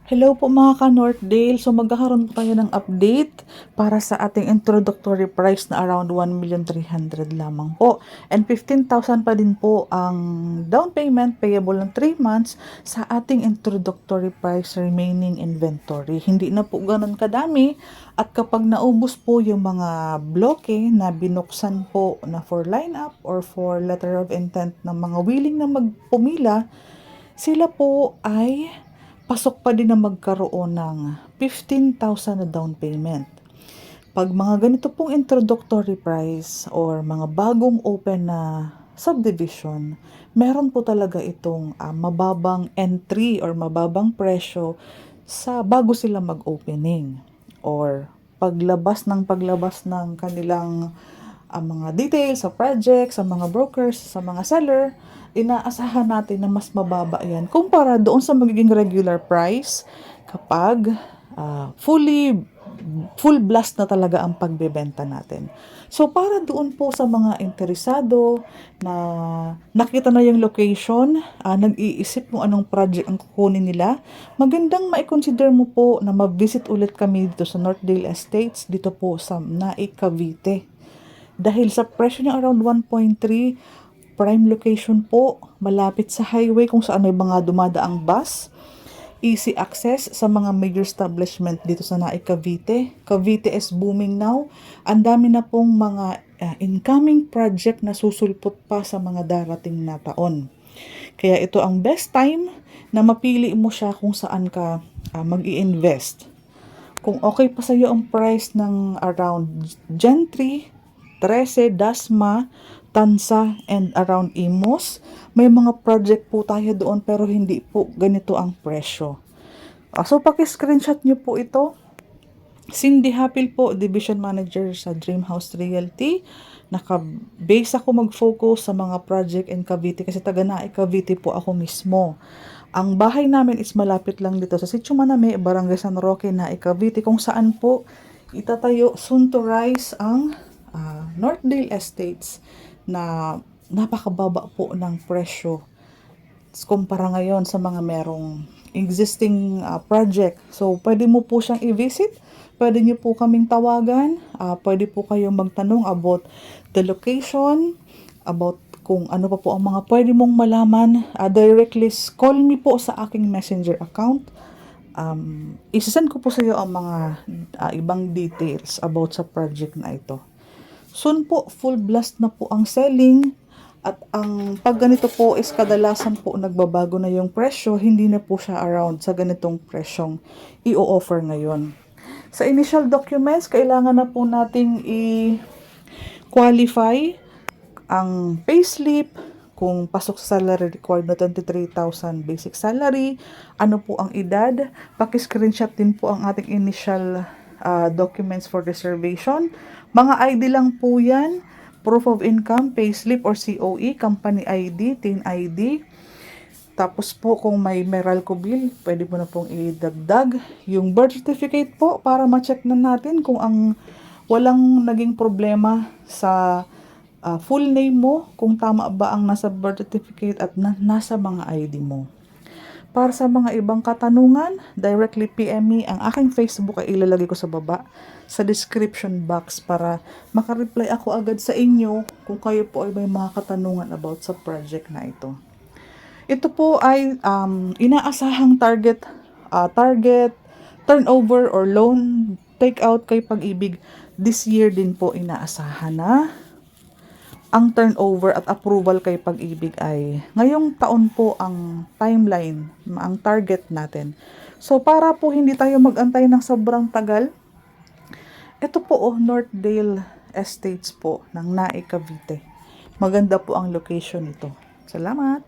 Hello po mga ka-Northdale. So magkakaroon po tayo ng update para sa ating introductory price na around 1,300,000 lamang po. And 15,000 pa din po ang down payment payable ng 3 months sa ating introductory price remaining inventory. Hindi na po ganun kadami at kapag naubos po yung mga bloke na binuksan po na for lineup or for letter of intent ng mga willing na magpumila, sila po ay pasok pa din na magkaroon ng 15,000 na down payment. Pag mga ganito pong introductory price or mga bagong open na subdivision, meron po talaga itong mababang entry or mababang presyo sa bago sila mag-opening or paglabas ng kanilang mga details sa project, sa mga brokers, sa mga seller, inaasahan natin na mas mababa yan kumpara doon sa magiging regular price kapag full blast na talaga ang pagbebenta natin. So, para doon po sa mga interesado na nakita na yung location, nag-iisip kung anong project ang kukunin nila, magandang ma-consider mo po na mag-visit ulit kami dito sa Northdale Estates, dito po sa Naik, Cavite. Dahil sa presyo niya around 1.3, prime location po, malapit sa highway kung saan may mga dumadaang bus, easy access sa mga major establishment dito sa Naik, Cavite. Cavite is booming now. Ang dami na pong mga incoming project na susulpot pa sa mga darating na taon. Kaya ito ang best time na mapili mo siya kung saan ka mag-i-invest. Kung okay pa sa iyo ang price ng around Gentry, 13, Dasma, Tansa, and around Imos, may mga project po tayo doon pero hindi po ganito ang presyo. So, paki-screenshot nyo po ito. Cindy Hapil po, Division Manager sa Dreamhouse Realty. Naka-base ako mag-focus sa mga project in Cavite kasi taga Naik, Cavite po ako mismo. Ang bahay namin is malapit lang dito sa Sitio Maname, Barangay San Roque, Naik, Cavite, kung saan po itatayo soon to rise ang Northdale Estates na napakababa po ng presyo kumpara ngayon sa mga merong existing project. So, pwede mo po siyang i-visit. Pwede niyo po kaming tawagan. Pwede po kayong magtanong about the location, about kung ano pa po ang mga pwede mong malaman. Directly call me po sa aking messenger account. Isasend ko po sa iyo ang mga ibang details about sa project na ito. Soon po, full blast na po ang selling. At ang pag ganito po is kadalasan po nagbabago na yung presyo, hindi na po siya around sa ganitong presyong i-offer ngayon. Sa initial documents, kailangan na po nating i-qualify ang payslip, kung pasok sa salary required na 23,000 basic salary, ano po ang edad, paki-screenshot din po ang ating initial documents for reservation. Mga ID lang po yan, proof of income, payslip or COE, company ID, TIN ID. Tapos po kung may Meralco bill, pwede po na pong idagdag. Yung birth certificate po para ma-check na natin kung ang walang naging problema sa full name mo, kung tama ba ang nasa birth certificate at nasa mga ID mo. Para sa mga ibang katanungan, directly PM me. Ang aking Facebook ay ilalagay ko sa baba sa description box para makareply ako agad sa inyo kung kayo po ay may mga katanungan about sa project na ito. Ito po ay inaasahang target turnover or loan takeout kay Pag-ibig. This year din po inaasahan na ang turnover at approval kay Pag-ibig ay ngayong taon po ang timeline, ang target natin. So, para po hindi tayo mag-antay ng sobrang tagal, ito po Northdale Estates po ng Naik, Cavite. Maganda po ang location nito. Salamat!